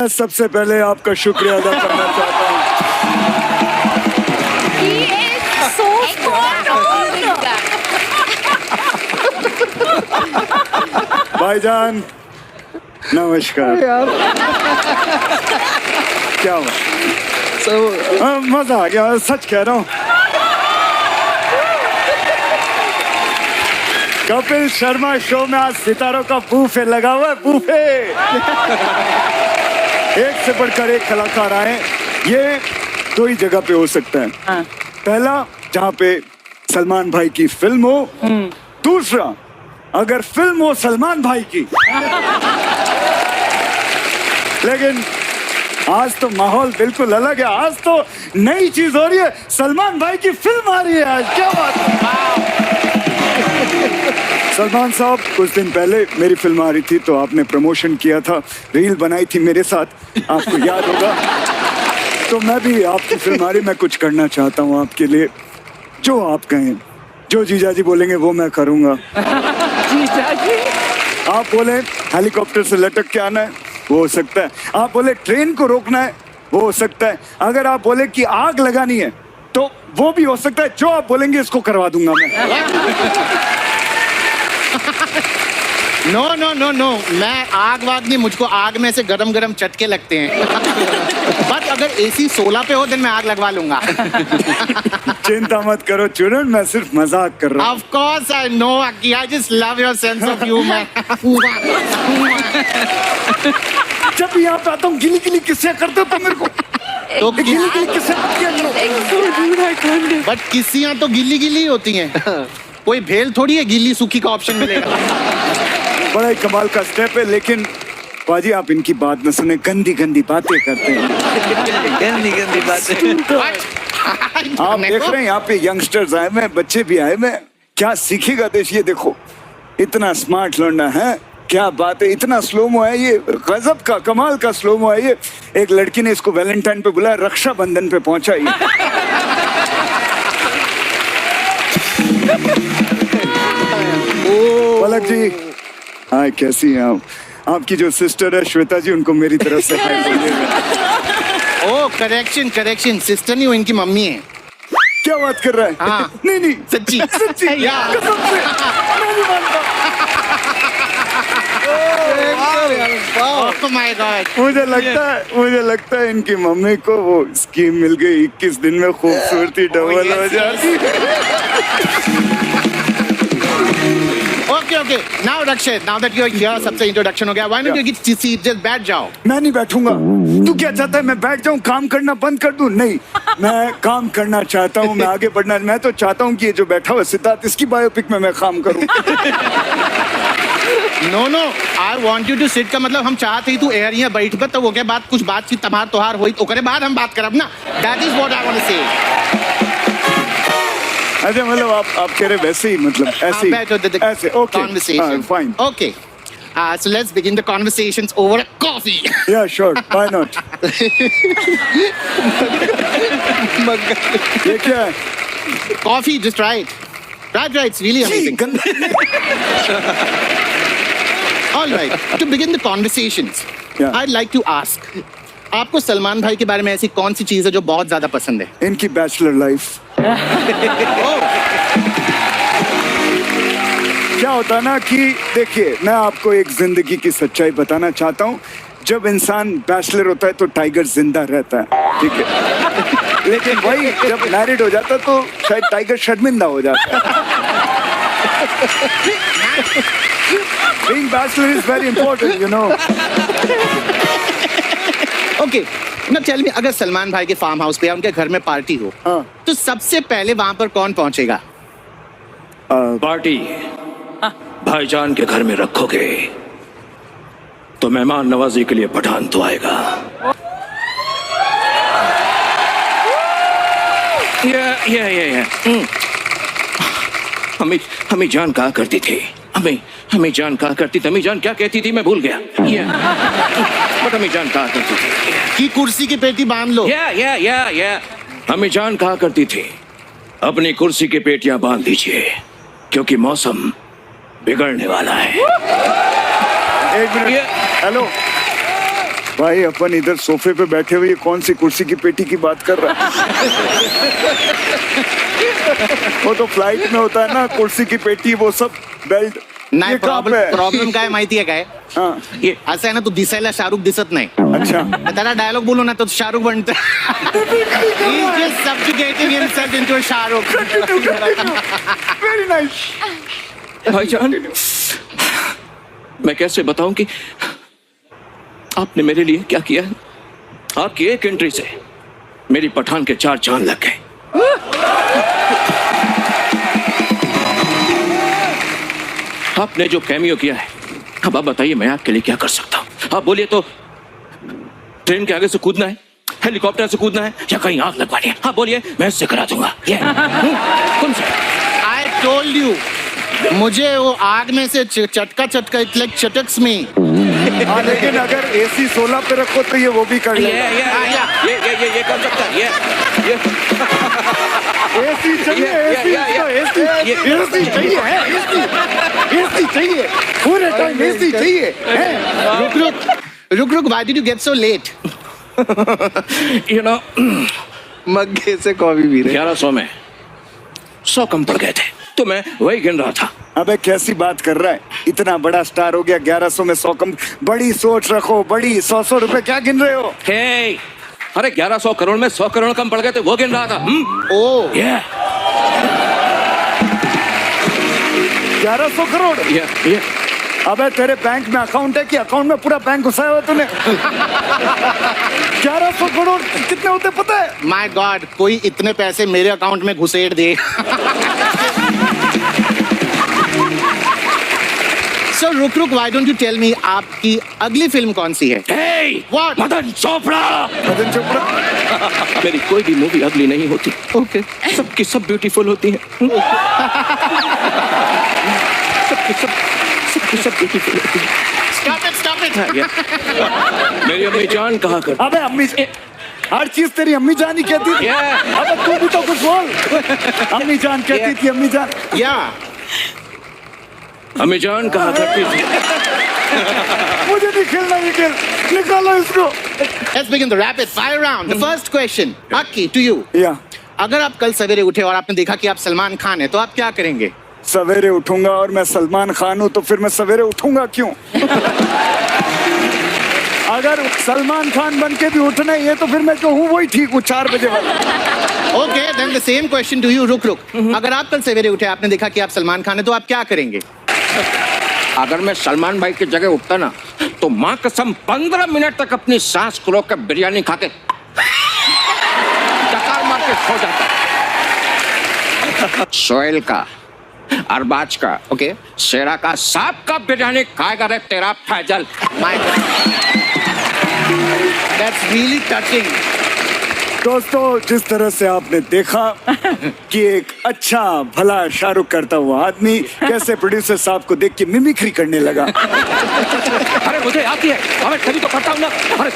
मैं सबसे पहले आपका शुक्रिया अदा करना चाहता हूँ। भाईजान नमस्कार। क्या हुआ? मजा आ गया, सच कह रहा हूँ। कपिल शर्मा शो में आज सितारों का बूफे लगा हुआ है, बूफे। एक से बढ़कर एक कलाकार आए। ये दो ही जगह पे हो सकता है। पहला जहाँ पे सलमान भाई की फिल्म हो, दूसरा अगर फिल्म हो सलमान भाई की। लेकिन आज तो माहौल बिल्कुल अलग है। आज तो नई चीज हो रही है, सलमान भाई की फिल्म आ रही है आज। क्या बात है। सलमान साहब, कुछ दिन पहले मेरी फिल्म आ रही थी तो आपने प्रमोशन किया था, रील बनाई थी मेरे साथ, आपको याद होगा। तो मैं भी आपकी फिल्म आ रही, मैं कुछ करना चाहता हूँ आपके लिए। जो आप कहें, जो जीजा जी बोलेंगे वो मैं करूँगा। जीजा जी? आप बोले हेलीकॉप्टर से लटक के आना है, वो हो सकता है। आप बोले ट्रेन को रोकना है, वो हो सकता है। अगर आप बोले कि आग लगानी है तो वो भी हो सकता है। जो आप बोलेंगे इसको करवा दूंगा मैं। नो नो नो नो, मैं आग वाग नहीं, मुझको आग में से गरम गरम चटके लगते हैं। बट अगर AC 16 पे हो तो मैं आग लगवा लूंगा। चिंता मत करो चुनन, मैं सिर्फ मजाक कर रहा हूँ। Of course I know, Aki. I just love your sense of humor. जब भी यहाँ पे आता हूँ गिली गिली किस्से करते हो तो मेरे को तो गिली गिली किस्से बट किस्सियाँ तो गिल्ली गिल्ली होती हैं। कोई भेल थोड़ी है गिल्ली सूखी का ऑप्शन मिलेगा। बड़ा ही कमाल का स्टेप है। लेकिन बाजी आप इनकी बात न सुने, गंदी गंदी बातें करते हैं। गंदी गंदी बातें। आप देख रहे हैं यहाँ पे यंगस्टर्स आए हुए हैं, बच्चे भी आए हुए हैं। क्या सीखेगा देश? ये देखो इतना स्मार्ट लड़ना है, क्या बात है। इतना स्लोमो है ये, गजब का कमाल का स्लोमो है ये। एक लड़की ने इसको वैलेंटाइन पे बुलाया, रक्षाबंधन पे पहुंचा ये। पलक जी, हाय, कैसी हैं आप? आपकी जो सिस्टर है श्वेता जी, उनको मेरी तरफ से हाय बोलिएगा। ओ करेक्शन करेक्शन, सिस्टर नहीं, वो इनकी मम्मी है। क्या बात कर रहा है? हाँ। नहीं नहीं, सच्ची सच्ची कसम से मैं नहीं मानता। Oh my God. मुझे लगता है इनकी मम्मी को वो स्कीम मिल गई, 21 दिन में खूबसूरती डबल हो जाती। Okay. Now Rakshay, now that you're here, सबसे इंट्रोडक्शन हो गया. Why don't you get seat? Just बैठ जाओ. मैं नहीं बैठूंगा। तू क्या चाहता है, मैं बैठ जाऊं, काम करना बंद कर दूं? नहीं, मैं काम करना चाहता हूं, मैं आगे बढ़ना। मैं तो चाहता हूं कि ये जो बैठा हुआ सिद्धार्थ, इसकी बायोपिक में मैं काम करूं। No, I want you to sit का मतलब हम चाहते ही तू एयर यहाँ बैठ कर तो वो के बाद कुछ बातचीत तमार तोहार हुई तो करे बाद हम बात करब ना। That is what I want to say. अच्छा, मतलब आप कह रहे वैसे ही, मतलब ऐसे ही, ऐसे। Okay, conversation. Fine. Okay. So let's begin the conversations over a coffee. Yeah, sure. Why not? ये क्या है? Coffee, just try it. Try it. It's really amazing. All right. To begin the conversations, Yeah. I'd like to ask. आपको सलमान भाई के बारे में ऐसी कौन सी चीज है जो बहुत ज्यादा पसंद है? इनकी बैचलर लाइफ। क्या होता है ना कि देखिए, मैं आपको एक जिंदगी की सच्चाई बताना चाहता हूँ। जब इंसान बैचलर होता है तो टाइगर जिंदा रहता है, ठीक है। लेकिन वही जब मैरिड हो जाता है तो शायद टाइगर शर्मिंदा हो जाता है। Being bachelor is very important, you know. Okay. Now tell me, अगर सलमान भाई के फार्म हाउस पे या उनके घर में पार्टी हो, हाँ। तो सबसे पहले वहां पर कौन पहुंचेगा? पार्टी भाईजान के घर में रखोगे तो मेहमान नवाजी के लिए पठान तो आएगा। हमें जान कहा करती थी, हमें जान कहा करती थी, हमें जान क्या कहती थी मैं भूल गया। बट हमें जान कहा करती थी कि कुर्सी की पेटी बांध लो। हमें जान कहा करती थी अपनी कुर्सी की पेटियां बांध लीजिए क्योंकि मौसम बिगड़ने वाला है। एक मिनट, हेलो, भाई अपन इधर सोफे पे बैठे हुए, ये कौन सी कुर्सी की पेटी की बात कर रहा है? वो तो फ्लाइट में होता है ना, कुर्सी की पेटी, वो सब बेल्ट. नाही, ये कहाँ पे है? प्रॉब्लेम काय माहितीये काय? हाँ. हे असं आहे ना, तू दिसायला शाहरुख दिसत नाही. अच्छा. त्याला डायलॉग बोलू ना तो शाहरुख बनतो. He's just subjugating himself into a Shahrukh. Very nice. भाईजान, मैं कैसे बताऊं कि आपने मेरे लिए क्या किया है? आपकी एक एंट्री से मेरी पठान के 4 चांद लग गए. आपने जो कैमियो किया है, अब आप बताइए मैं आपके लिए क्या कर सकता हूं? आप बोलिए तो ट्रेन के आगे से कूदना है, हेलीकॉप्टर से कूदना है, या कहीं आग लगवानी है? आप बोलिए, मैं इससे करा दूंगा. कौन सा? I told you. मुझे वो आग में से चटका इट्स लाइक चटक्स में. हाँ, लेकिन अगर AC 16 पे रखो तो ये वो भी कर लेगा. ये कर सकता है. ये AC चाहिए, AC चाहिए, पूरे टाइम AC चाहिए. रुक why did you get so late? You know, मग्गे से कॉफी पी रहे. 1100 में 100 कम पड़ गए थे, तो मैं वही गिन रहा था. अबे कैसी बात कर रहा है? इतना बड़ा स्टार हो गया, 1100 में 100 कम. बड़ी सोच रखो, बड़ी. 100 रुपए क्या गिन रहे हो? हे, अरे 1100 करोड़ में 100 करोड़ कम पड़ गए थे, वो गिन रहा था. Oh. 1100 करोड़? अबे तेरे बैंक में अकाउंट है कि अकाउंट में पूरा बैंक घुसाया हुआ तूने? 1100 करोड़ कितने होते पता है? माय गॉड, कोई इतने पैसे मेरे अकाउंट में घुसेड़ दे. सर रुक why don't you tell me आपकी अगली फिल्म कौन सी है? Hey, What? मदन चोपड़ा. मदन चोपड़ा. मेरी कोई भी मूवी अगली नहीं होती. ओके. सबकी सब ब्यूटीफुल होती हैं. सबकी सब ब्यूटीफुल होती हैं. Stop it. मेरी अम्मी जान कहा कर. अबे अम्मी, हर चीज तेरी अम्मी जान ही कहती थी. अबे तू भी तो कुछ बोल. अम्मी जान कहती थी, अम्मी जान. Yeah. अम्मी जान कहा करती थी. मुझे नहीं खेलना, निकालो इसको. Let's begin the rapid fire round. The first question, Aki, to you. या अगर आप कल सवेरे उठे और आपने देखा कि आप सलमान खान हैं, तो आप क्या करेंगे? सवेरे उठूंगा और मैं सलमान खान हूं तो फिर मैं सवेरे उठूंगा क्यों? अगर सलमान खान बन के भी उठना ही है तो फिर मैं जो हूँ वही ठीक हूँ, 4 बजे वाला. Okay, then the same question to you. रुक. अगर आप कल सवेरे उठे, आपने देखा कि आप सलमान खान हैं, तो आप क्या करेंगे? अगर मैं सलमान भाई की जगह उठता ना, तो माँ कसम 15 मिनट तक अपनी सांस को रोक के बिरयानी खा के डकार मार के सो जाता. सोहेल का, अरबाज का, ओके, शेरा का, सांप का बिरयानी खाएगा रे तेरा Faizal. My God. That's really touching. दोस्तों, जिस तरह से आपने देखा कि एक अच्छा भला शाहरुख करता हुआ आदमी कैसे प्रोड्यूसर साहब को देख के मिमिक्री करने लगा. अरे मुझे आती है, अरे कभी तो करता हूँ ना. अरे